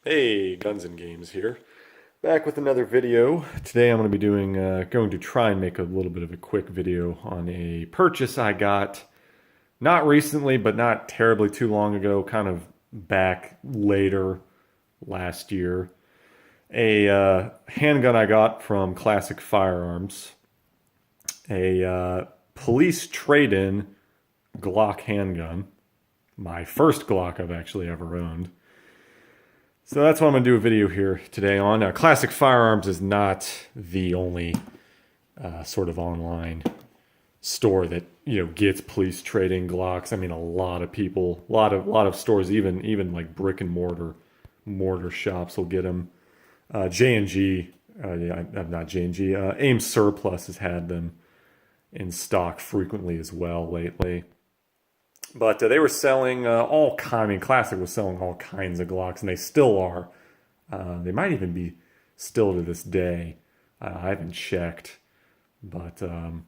Hey, Guns and Games here. Back with another video. Today I'm going to be going to try and make a little bit of a quick video on a purchase I got not recently, but not terribly too long ago, kind of back later last year. A handgun I got from Classic Firearms. A police trade-in Glock handgun. My first Glock I've actually ever owned. So that's what I'm going to do a video here today on. Classic Firearms is not the only sort of online store that gets police trading Glocks. I mean, a lot of people, a lot of stores, even like brick and mortar shops will get them. J&G, not J&G. Aim Surplus has had them in stock frequently as well lately. But they were selling all kinds. I mean, Classic was selling all kinds of Glocks, and they still are. They might even be still to this day. I haven't checked. But the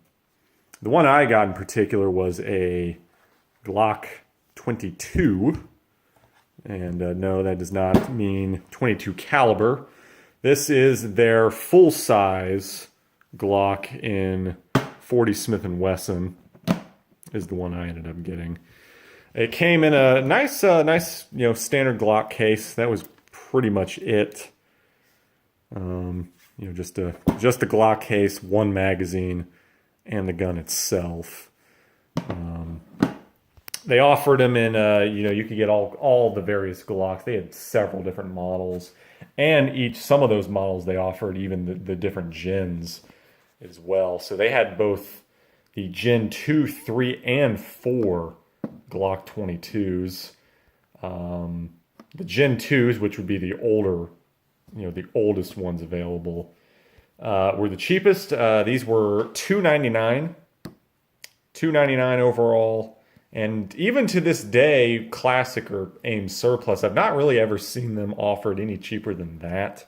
one I got in particular was a Glock 22. And no, that does not mean 22 caliber. This is their full-size Glock in 40 Smith & Wesson is the one I ended up getting. It came in a nice standard Glock case. That was pretty much it. Just a Glock case, one magazine, and the gun itself. They offered them in you could get all the various Glocks. They had several different models, and some of those models they offered even the different gens as well. So they had both the Gen 2, 3, and 4 Glock 22s. The Gen 2s, which would be the older, the oldest ones available, were the cheapest. These were $299 overall. And even to this day, Classic or Aim Surplus, I've not really ever seen them offered any cheaper than that.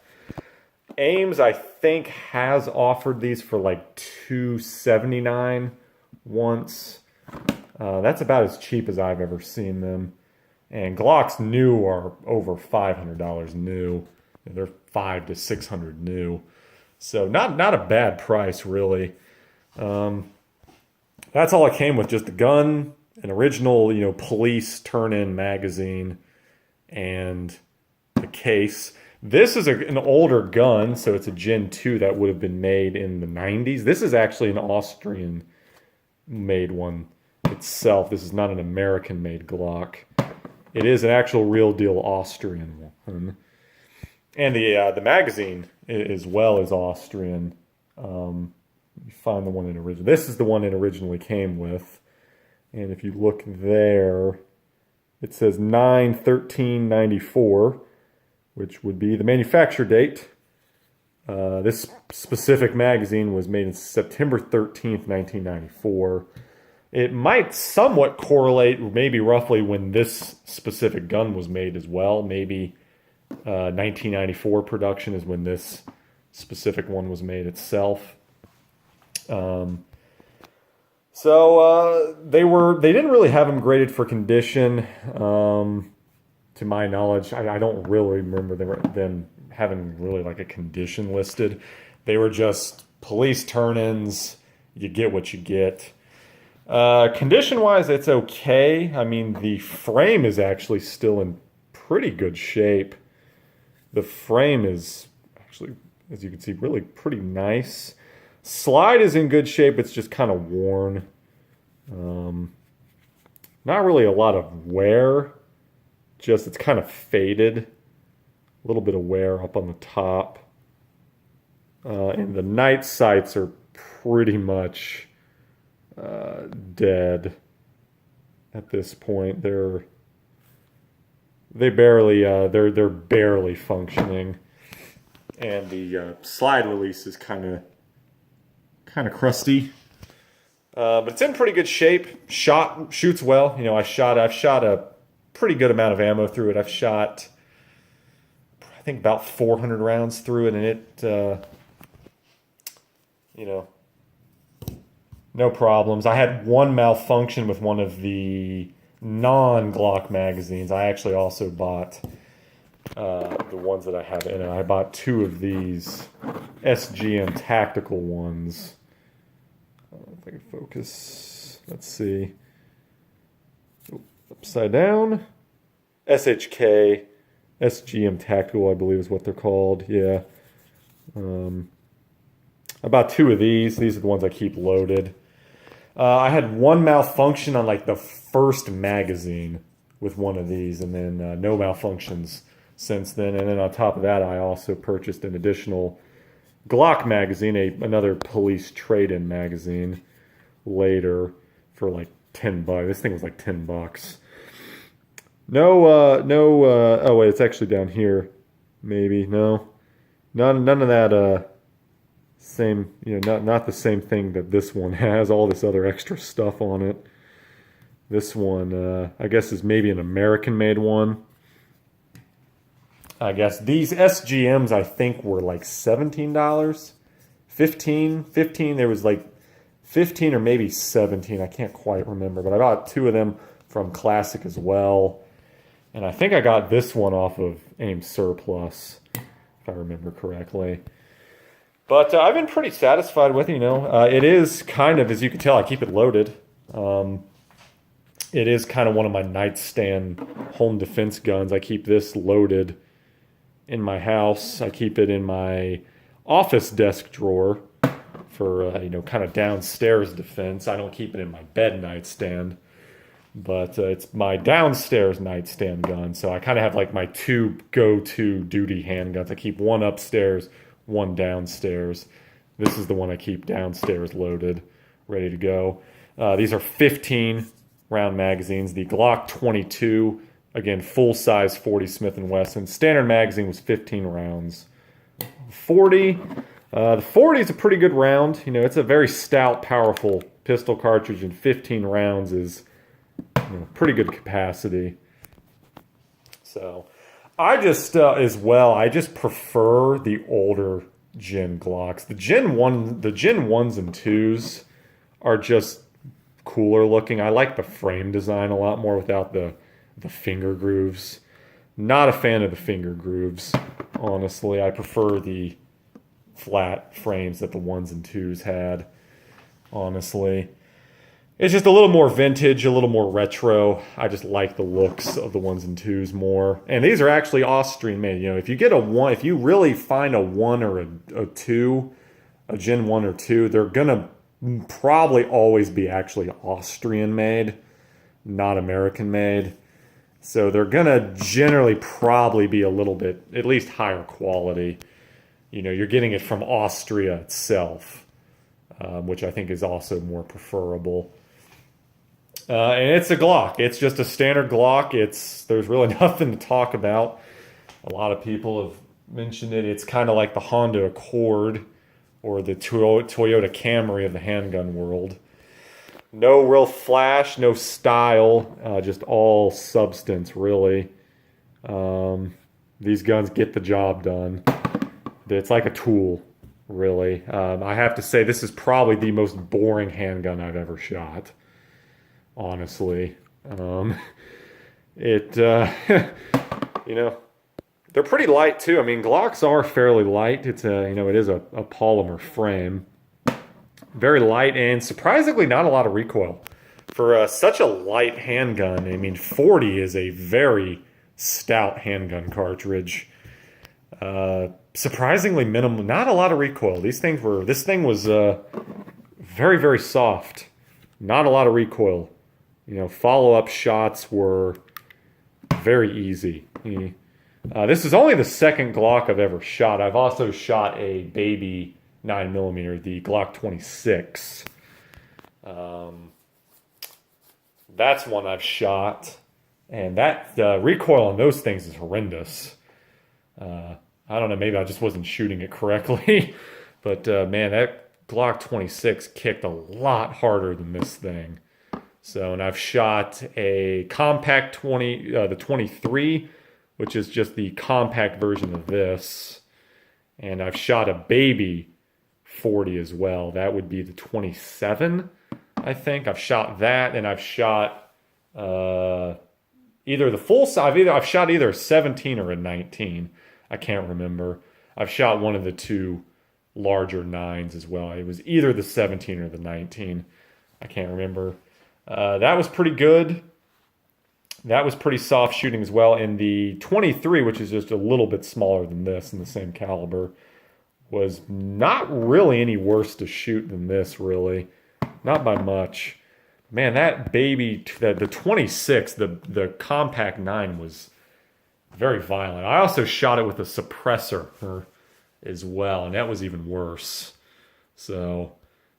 Ames, I think, has offered these for like $279 once. That's about as cheap as I've ever seen them. And Glocks new are over $500 new. They're $500 to $600 new. So not a bad price, really. That's all it came with, just the gun, an original, police turn-in magazine, and the case. This is an older gun, so it's a Gen 2 that would have been made in the 90s. This is actually an Austrian-made one itself. This is not an American-made Glock. It is an actual real-deal Austrian one. And the magazine as well is Austrian. You find the one in original. This is the one it originally came with. And if you look there, it says 9/13/94, which would be the manufacture date. This specific magazine was made in September 13th, 1994. It might somewhat correlate, maybe roughly, when this specific gun was made as well. Maybe 1994 production is when this specific one was made itself. So they didn't really have them graded for condition. To my knowledge, I don't really remember them having really like a condition listed. They were just police turn-ins. You get what you get. Condition-wise, it's okay. I mean, the frame is actually still in pretty good shape. The frame is actually, as you can see, really pretty nice. Slide is in good shape. It's just kind of worn. Not really a lot of wear. Just it's kind of faded. A little bit of wear up on the top. And the night sights are pretty much dead at this point. They're barely functioning, and the slide release is kind of crusty. But it's in pretty good shape. Shoots well. I've shot a pretty good amount of ammo through it. I've shot, I think, about 400 rounds through it, and it, no problems. I had one malfunction with one of the non-Glock magazines. I actually also bought the ones that I have in it. I bought 2 of these SGM tactical ones. I don't know if I can focus. Let's see. Oh, upside down. SHK SGM tactical, I believe is what they're called. Yeah. I bought 2 of these. These are the ones I keep loaded. I had one malfunction on like the first magazine with one of these, and then no malfunctions since then. And then on top of that, I also purchased an additional Glock magazine, another police trade-in magazine later for like $10. This thing was like $10. Oh wait, it's actually down here. Maybe, no. None of that same, not the same thing that this one has, all this other extra stuff on it. This one, I guess, is maybe an American-made one. I guess these SGMs, I think, were like $17. 15. There was like 15 or maybe 17. I can't quite remember, but I bought 2 of them from Classic as well. And I think I got this one off of AIM Surplus, if I remember correctly. But I've been pretty satisfied with it, it is kind of, as you can tell, I keep it loaded. It is kind of one of my nightstand home defense guns. I keep this loaded in my house. I keep it in my office desk drawer for, kind of downstairs defense. I don't keep it in my bed nightstand, but it's my downstairs nightstand gun. So I kind of have like my 2 go-to duty handguns. I keep one upstairs, one downstairs. This is the one I keep downstairs loaded, ready to go. These are 15 round magazines. The Glock 22, again, full size 40 Smith & Wesson. Standard magazine was 15 rounds. 40, the 40 is a pretty good round. It's a very stout, powerful pistol cartridge, and 15 rounds is pretty good capacity. So I just, as well, I just prefer the older Gen Glocks. The Gen 1s and 2s are just cooler looking. I like the frame design a lot more without the finger grooves. Not a fan of the finger grooves, honestly. I prefer the flat frames that the 1s and 2s had, honestly. It's just a little more vintage, a little more retro. I just like the looks of the 1s and 2s more. And these are actually Austrian made. If you get a 1, if you really find a 1 or a 2, a Gen 1 or 2, they're going to probably always be actually Austrian made, not American made. So they're going to generally probably be a little bit, at least higher quality. You're getting it from Austria itself, which I think is also more preferable. And it's a Glock. It's just a standard Glock. There's really nothing to talk about. A lot of people have mentioned it. It's kind of like the Honda Accord or the Toyota Camry of the handgun world. No real flash, no style, just all substance, really. These guns get the job done. It's like a tool, really. I have to say, this is probably the most boring handgun I've ever shot, honestly. They're pretty light too. I mean, Glocks are fairly light. It is a polymer frame. Very light and surprisingly not a lot of recoil. For such a light handgun, I mean, 40 is a very stout handgun cartridge. Surprisingly minimal, not a lot of recoil. This thing was very, very soft. Not a lot of recoil. Follow-up shots were very easy. This is only the second Glock I've ever shot. I've also shot a baby 9mm, the Glock 26. That's one I've shot, and that recoil on those things is horrendous. I don't know, maybe I just wasn't shooting it correctly, but man, that Glock 26 kicked a lot harder than this thing. So, and I've shot a compact the 23, which is just the compact version of this, and I've shot a baby 40 as well. That would be the 27, I think. I've shot that, and I've shot either the full size. I've shot either a 17 or a 19. I can't remember. I've shot one of the two larger 9s as well. It was either the 17 or the 19. I can't remember. That was pretty good. That was pretty soft shooting as well. And the 23, which is just a little bit smaller than this in the same caliber, was not really any worse to shoot than this, really. Not by much. Man, that baby, the 26, the compact 9 was very violent. I also shot it with a suppressor as well, and that was even worse. So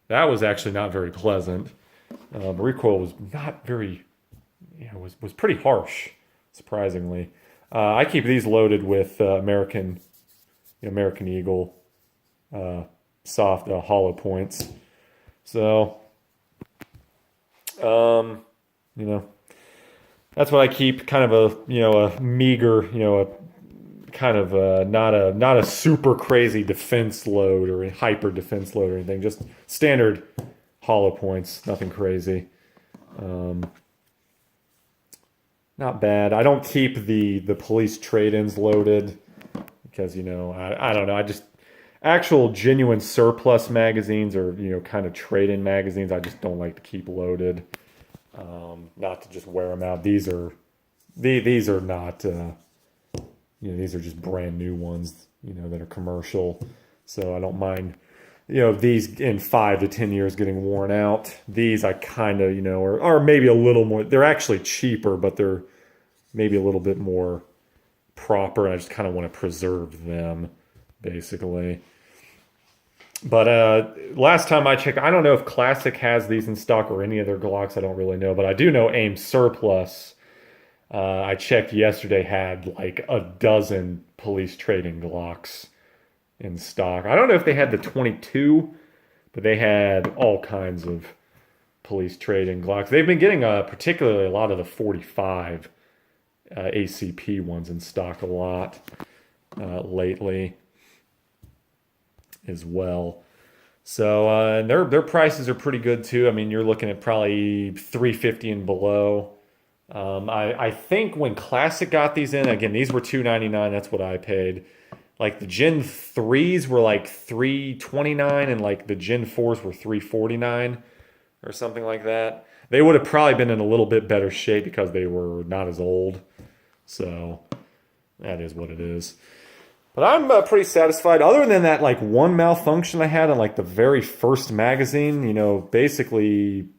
that was actually not very pleasant. Recoil was not very, was pretty harsh, surprisingly. I keep these loaded with American Eagle soft hollow points. So, that's what I keep. Kind of a meager, a kind of not a super crazy defense load or a hyper defense load or anything. Just standard hollow points, nothing crazy. Not bad. I don't keep the police trade-ins loaded because I don't know. I just actual genuine surplus magazines or kind of trade-in magazines. I just don't like to keep loaded. Not to just wear them out. These are not. These are just brand new ones. That are commercial. So I don't mind. These in 5 to 10 years getting worn out. These I kind of, are maybe a little more, they're actually cheaper, but they're maybe a little bit more proper. And I just kind of want to preserve them, basically. But last time I checked, I don't know if Classic has these in stock or any other Glocks. I don't really know, but I do know AIM Surplus. I checked yesterday, had like a dozen police trading Glocks in stock. I don't know if they had the 22, but they had all kinds of police trading Glocks. They've been getting particularly a lot of the 45 ACP ones in stock a lot lately as well. So their prices are pretty good too. I mean, you're looking at probably $350 and below. I think when Classic got these in, again, these were $299. That's what I paid. Like the Gen 3s were like $329 and like the Gen 4s were $349 or something like that. They would have probably been in a little bit better shape because they were not as old. So that is what it is. But I'm pretty satisfied. Other than that, like one malfunction I had on like the very first magazine, basically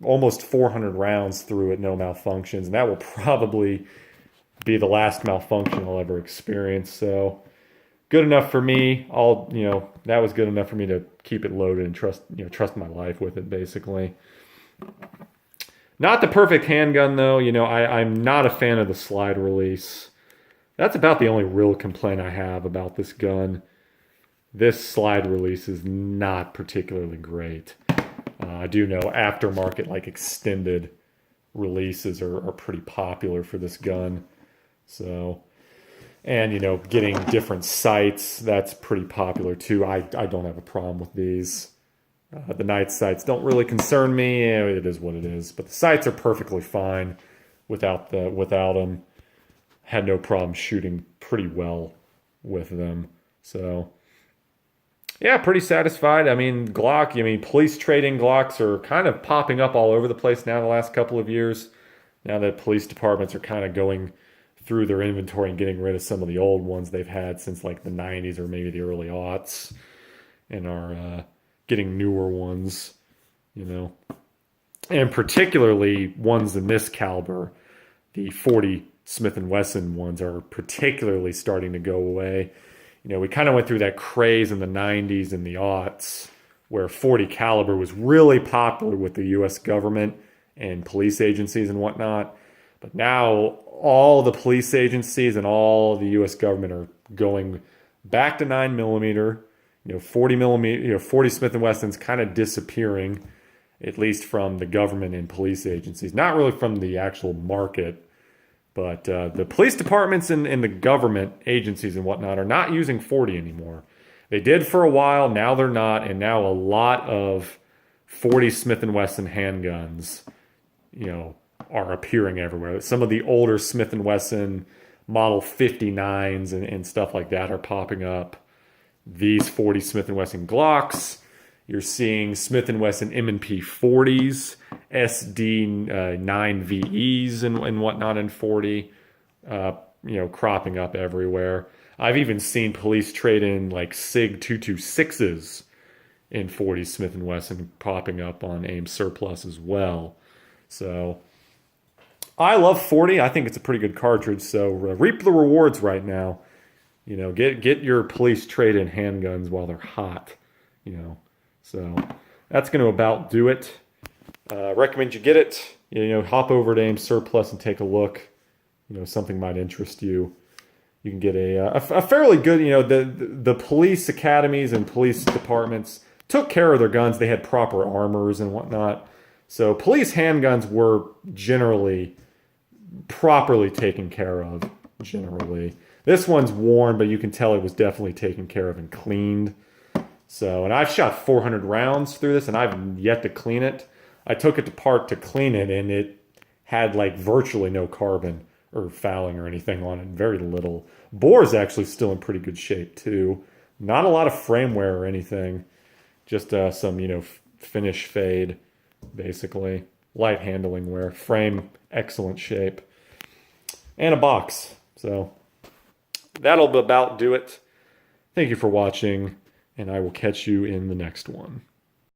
almost 400 rounds through it, no malfunctions. And that will probably be the last malfunction I'll ever experience. So good enough for me. That was good enough for me to keep it loaded and trust my life with it, basically. Not the perfect handgun though. I'm not a fan of the slide release. That's about the only real complaint I have about this gun. This slide release is not particularly great. I do know aftermarket, like extended releases are pretty popular for this gun. So, and getting different sights, that's pretty popular too. I don't have a problem with these. The night sights don't really concern me. It is what it is. But the sights are perfectly fine without them. Had no problem shooting pretty well with them. So, yeah, pretty satisfied. I mean, police trading Glocks are kind of popping up all over the place now the last couple of years. Now that police departments are kind of going through their inventory and getting rid of some of the old ones they've had since like the 90s or maybe the early aughts and are getting newer ones, and particularly ones in this caliber, the 40 Smith & Wesson ones are particularly starting to go away. We kind of went through that craze in the 90s and the aughts where 40 caliber was really popular with the U.S. government and police agencies and whatnot. But now all the police agencies and all the U.S. government are going back to 9mm. 40mm, 40 Smith & Wesson's kind of disappearing, at least from the government and police agencies. Not really from the actual market. But the police departments and the government agencies and whatnot are not using 40 anymore. They did for a while, now they're not, and now a lot of 40 Smith & Wesson handguns, are appearing everywhere. Some of the older Smith & Wesson Model 59s and stuff like that are popping up. These 40 Smith & Wesson Glocks. You're seeing Smith & Wesson M&P 40s, SD 9VEs and whatnot in 40, cropping up everywhere. I've even seen police trade in like SIG 226s in 40 Smith & Wesson popping up on AIM surplus as well. So I love 40. I think it's a pretty good cartridge. So reap the rewards right now. Get your police trade in handguns while they're hot. So that's going to about do it. Recommend you get it. Hop over to AIM surplus and take a look. Something might interest you. You can get a fairly good. The police academies and police departments took care of their guns. They had proper armors and whatnot. So police handguns were generally properly taken care of, generally. This one's worn, but you can tell it was definitely taken care of and cleaned. So, and I've shot 400 rounds through this, and I've yet to clean it. I took it apart to clean it, and it had like virtually no carbon or fouling or anything on it, very little. Bore's actually still in pretty good shape too. Not a lot of frame wear or anything. Just some, finish fade, basically. Light handling wear. Frame, excellent shape. And a box. So that'll about do it. Thank you for watching, and I will catch you in the next one.